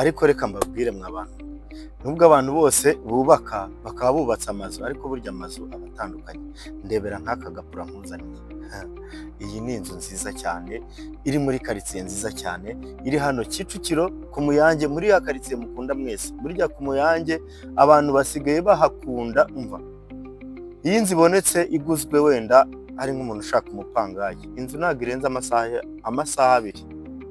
ariko reka mbabwire mw'abantu, nubwo abantu bose bubaka bakaba bubatse amazu, ariko burya amazu aba atandukanye. Ndebera nk'aka gapura nkuzaniye, iyi ni inzu nziza cyane iri muri karitsiye nziza cyane, iri hano Kicukiro ku Muyange, muri ya karitsiye mukunda mwese. Burya ku Muyange abantu basigaye bahakunda. Umva, iyi nzu ibonetse iguzwe wenda ari nk'umuntu ushaka umupangayi, inzu ntabwo irenze amasaha 2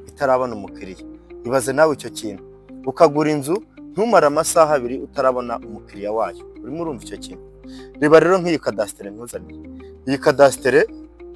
itarabona umukiriya. Ibaze nawe icyo kintu, ukagura inzu ntumara amasaha 2 utarabona umukiriya wayo. Urimo urumva icyo kintu? Reba rero nk'iyi kadasitere nkuzaniye. Iyi kadasitere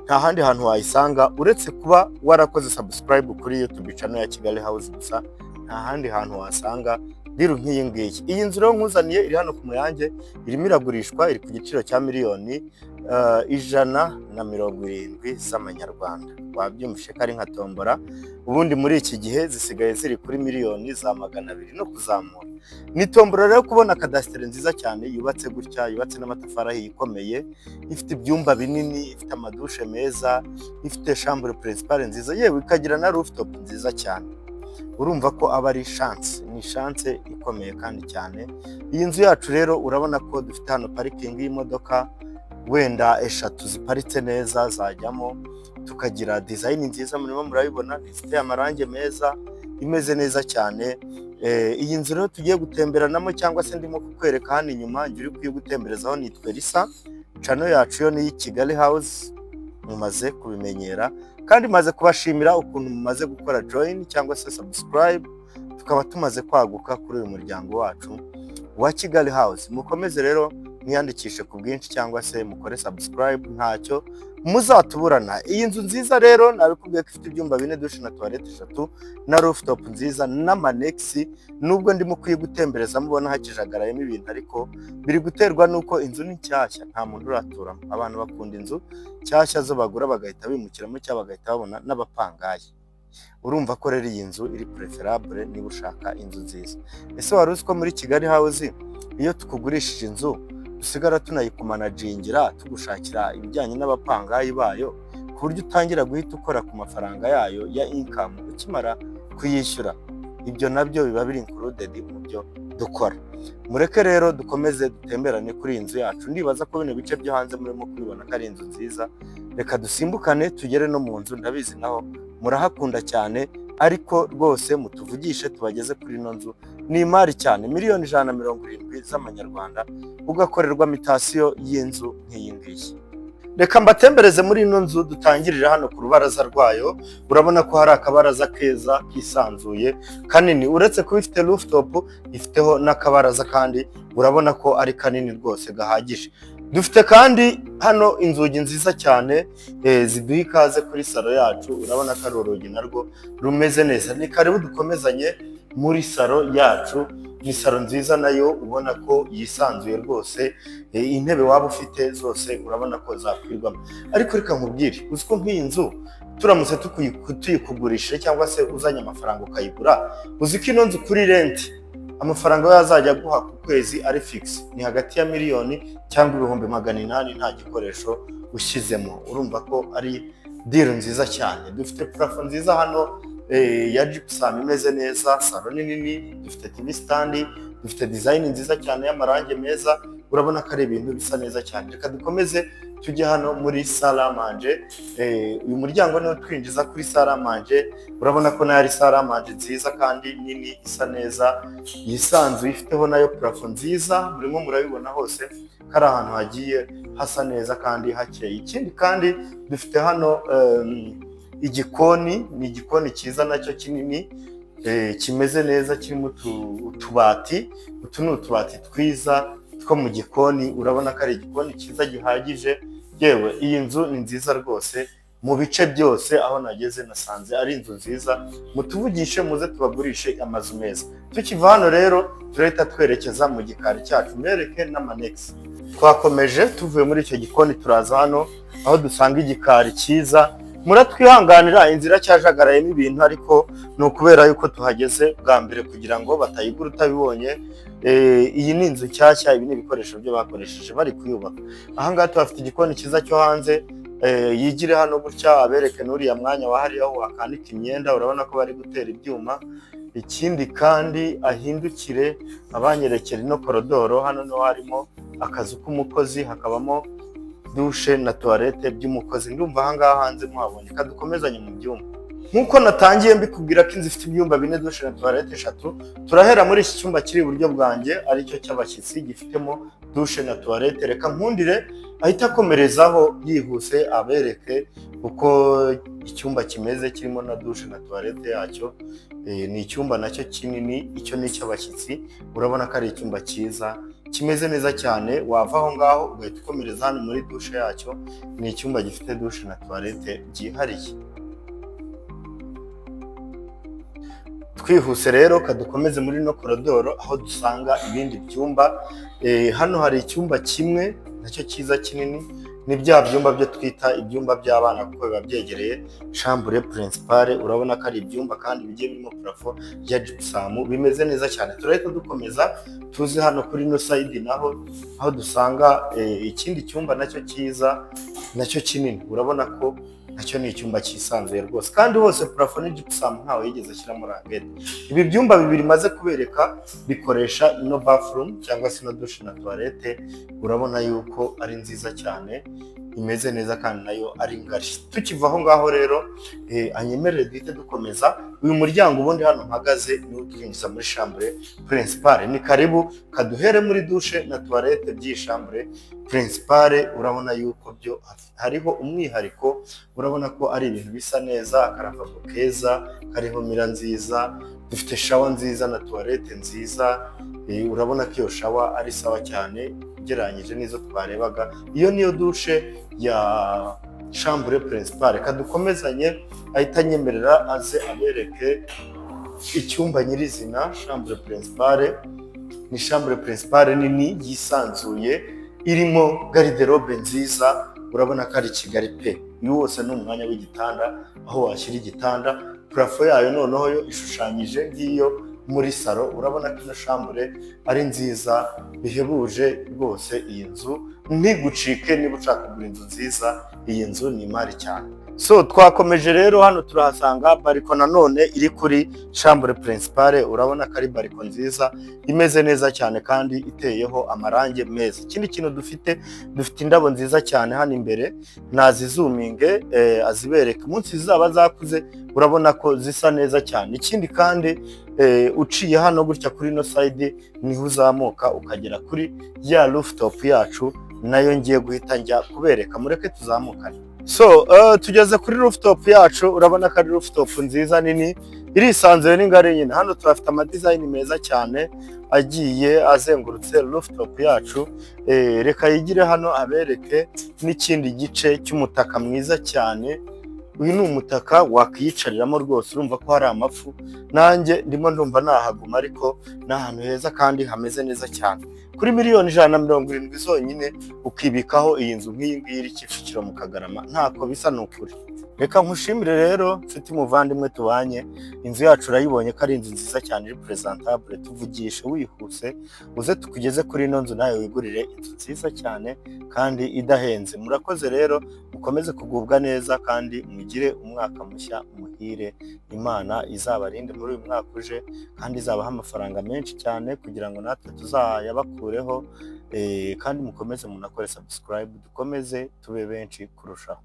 nta handi hantu wayisanga uretse kuba warakoze subscribe kuri YouTube channel ya Kigali House gusa. Nta handi hantu wasanga diru nk'iyi ngiyi. Iyi nzu rero nkuzaniye iri hano ku Muyange, irimo iragurishwa, iri ku giciro cya miliyoni 170 z'amanyarwanda. Wabyumvishe ko ari nka tombora. Ubundi muri iki gihe zisigaye ziri kuri miliyoni za 200 no kuzamura. Ni tombora rero kubona kadasitere nziza cyane yubatse gutya, yubatse n'amatafari ahiye ikomeye, ifite ibyumba binini, ifite amadushe meza, ifite chambre principale nziza, yewe ikagira na rooftop nziza cyane. Urumva ko aba ari chance, ni chance ikomeye kandi cyane. Iyi nzu yacu rero urabona ko dufite hano parikingi y'imodoka wenda 3 ziparitse neza zajyamo, tukagira design nziza, murimo murabibona, ifite amarange meza, imeze neza cyane. Iyi nzu rero tugiye gutemberanamo cyangwa se ndimo kukwereka hano inyuma, ngiye kwiye gutemberezaho nitwe Risa. Channel yacu yo ni Kigali House, mumaze kubimenyera, kandi maze kubashimira ukuntu mumaze gukora join cyangwa se subscribe, tukaba tumaze kwaguka kuri uyu muryango wacu wa Kigali House. Mukomeze rero mwiyandikishe ku bwinshi cyangwa se mukore subscribe, ntacyo muzatuburana. Iyi nzu nziza rero nabikubwiye ko ifite ibyumba 4, dushe na toilette 3 na rooftop nziza n'amanexi. Nubwo ndimo kuyigutembereza mubona hakijagarayemo ibintu, ariko biri guterwa nuko inzu ni nshyashya, nta muntu uraturamo. Abantu bakunda inzu nshyashya zo bagura bagahita bimukiramo cyangwa bagahita babona n'abapangayi. Urumva ko rero iyi nzu iri preferable niba ushaka inzu nziza. Ese wari uzi ko muri Kigali House iyo tukugurishije inzu dusigara tunayikumanagingira, tugushakira ibijyanye n'abapangayi bayo, ku buryo utangira guhita ukora ku mafaranga yayo ya income ukimara kuyishyura. Ibyo nabyo biba biri included mu byo dukora. Mureke rero dukomeze dutemberane kuri iyi nzu yacu. Ndibaza ko bino bice byo hanze murimo kubibona ko ari inzu nziza. Reka dusimbukane tugere no mu nzu, ndabizi naho murahakunda cyane, ariko rwose mutuvugishe tubageze kuri ino nzu. Ni imari cyane, miliyoni 170 z'amanyarwanda, ugakorerwa mitasiyo y'inzu nk'iyi ngiyi. Reka mbatembereze muri ino nzu, dutangirira hano ku rubaraza rwayo. Urabona ko hari akabaraza keza kisanzuye kanini, uretse kuba ifite rooftop, ifiteho n'akabaraza kandi urabona ko ari kanini rwose gahagije. Dufite kandi hano inzugi nziza cyane ziduha ikaze kuri salo yacu. Urabona ko ari urugi narwo rumeze neza. Ni karibu dukomezanye muri salo yacu. Ni salo nziza nayo ubona ko yisanzuye rwose. Intebe waba ufite zose urabona ko zakwirwamo. Ariko reka nkubwire, uzi ko nk'iyi nzu turamutse tuyikugurisha cyangwa se uzanye amafaranga ukayigura, uzi ko ino nzu kuri rent amafaranga yazajya guha ku kwezi ari fix, ni hagati ya miliyoni cyangwa 800 nta gikoresho ushyizemo. Urumva ko ari deal nziza cyane. Dufite plafond nziza hano ya gypsum imeze neza, salon nini, dufite TV stand, dufite design nziza cyane y'amarange meza. Urabona ko ari ibintu bisa neza cyane. Reka dukomeze tujye hano muri salle à manger. Uyu muryango niwo twinjiza kuri salle à manger. Urabona ko nayo ari salle à manger nziza kandi nini, isa neza, yisanzuye, ifiteho nayo plafond nziza. Murimo murabibona hose kari ahantu hagiye hasa neza kandi hakeye. Ikindi kandi dufite hano igikoni, ni igikoni cyiza nacyo kinini, kimeze neza, kirimo utubati. Utu ni utubati twiza two mu gikoni. Urabona ko ari igikoni cyiza gihagije. Yewe iyi nzu ni nziza rwose, mu bice byose aho nageze nasanze ari inzu nziza. Mutuvugishe muze tubagurishe amazu meza. Tukiva hano rero turahita twerekeza mu gikari cyacu, mwereke n'amanex. Twakomeje tuvuye muri icyo gikoni turaza hano aho dusanga igikari cyiza. Muratwihanganira, inzira cyajagarayemo ibintu, ariko ni ukubera yuko tuhageze bwa mbere kugira ngo batayigura utabibonye. Iyi ni inzu nshyashya, ibi ni ibikoresho byo bakoresheje bari kuyubaka. Aha ngaha tuhafite igikoni cyiza cyo hanze. Yigire hano gutya abereke n'uriya mwanya wahariye aho wakanika imyenda. Urabona ko bari gutera ibyuma. ikindi kandi ahindukire abanyerekera ino korodoro. Hano niho harimo akazu k'umukozi, hakabamo dushe na tuwarete by'umukozi. Ndumva ahangaha hanze muhabonye. Kadukomezanye mu byumba. Nk'uko natangiye mbikubwira ko inzu ifite ibyumba 4, dushe na tuwarete 3, turahera muri iki cyumba kiri iburyo bwanjye aricyo cy'abashyitsi gifitemo dushe na tuwarete. Reka nkundire ahita akomerezaho yihuse abereke uko icyumba kimeze kirimo na dushe na tuwarete yacyo. Ni icyumba nacyo kinini, icyo ni icy'abashyitsi. Urabona ko ari icyumba cyiza kimeze neza cyane. Wava aho ngaho ugahita ukomereza hano muri dushe yacyo. Ni icyumba gifite dushe na tuwarete byihariye. Twihuse rero kadukomeze muri no korodoro aho dusanga ibindi byumba. Hano hari icyumba kimwe nacyo cyiza kinini, ni bya byumba byo twita ibyumba by'abana kuko biba byegereye chambre principale. Urabona ko ari ibyumba kandi bigiye birimo parafo ya gypsum, bimeze neza cyane. Turahita dukomeza tuzi hano kuri no side naho aho dusanga ikindi cyumba nacyo cyiza nacyo kinini. Urabona ko nacyo ni icyumba cyisanzuye rwose, kandi hose parafo ni gypsum, ntawe yigeze ashyiramo rangete. Ibi byumba bibiri maze kubereka bikoresha ino bathroom cyangwa se no dushe na toilette. Urabona yuko ari nziza cyane, imeze neza kandi nayo ari ngari. Tukiva aho ngaho rero anyemerere duhite dukomeza. Uyu muryango ubundi hano mpagaze ni utwinjiza muri chambre principale. Ni karibu kaduhere muri dushe na toilette by'iyi chambre principale. Urabona yuko byo hariho umwihariko, urabona ko ari ibintu bisa neza, akaravabo keza kariho mira nziza, dufite shower nziza na toilette nziza. Urabona ko iyo shower ari sawa cyane ugereranyije n'izo twarebaga. Iyo niyo dushe ya chambre principale. Kadukomezanye ahita nyemerera aze abereke icyumba nyirizina. Chambre principale ni chambre principale nini yisanzuye, irimo garde-robe nziza. Urabona ko ari Kigali pe. Uyu wose ni umwanya w'igitanda, aho washyira igitanda. Parafo yayo noneho yo ishushanyije nk'iyo muri salo. Urabona ko ino chambre ari nziza bihebuje rwose. Iyi nzu ntigucike niba ushaka kugura inzu nziza, iyi nzu ni imari cyane. So twakomeje rero, hano turahasanga bariko nanone iri kuri chambre principale. Urabona ko ari bariko nziza imeze neza cyane kandi iteyeho amarange meza. Ikindi kintu dufite indabo nziza cyane hano imbere. Nazizuminge azibereke umunsi zizaba zakuze. Urabona ko zisa neza cyane. Ikindi kandi uciye hano gutya kuri no side niho uzamuka ukagera kuri ya rooftop yacu, nayo ngiye guhita njya kubereka. Mureke tuzamukane. So tugeze kuri rooftop yacu. Urabona ko ari rooftop nziza nini, irisanzuye n'ingari nyine. Hano turafite amadesign meza cyane agiye azengurutse rooftop yacu. Reka yigire hano abereke n'ikindi gice cy'umutaka mwiza cyane. Uyu ni umutaka wakiyicariramo rwose, urumva ko hari amafu. Nanjye ndimo ndumva nahaguma, ariko ni ahantu heza kandi hameze neza cyane. Kuri miliyoni 170 zonyine ukibikaho iyi nzu nk'iyi ngiyi iri Kicukiro mu Kagarama, ntako bisa n'ukuri. Reka nkushimire rero nshuti muvandimwe tubanye. Inzu yacu urayibonye ko ari inzu nziza cyane, iri presentable. Tuvugishe wihuse uze tukugeze kuri ino nzu, nawe wigurire inzu nziza cyane kandi idahenze. Murakoze rero, mukomeze kugubwa neza kandi mugire umwaka mushya muhire. Imana izabarinde muri uyu mwaka uje, kandi izabaha amafaranga menshi cyane kugira ngo natwe tuzayabakureho. Kandi mukomeze munakore subscribe, dukomeze tube benshi kurushaho.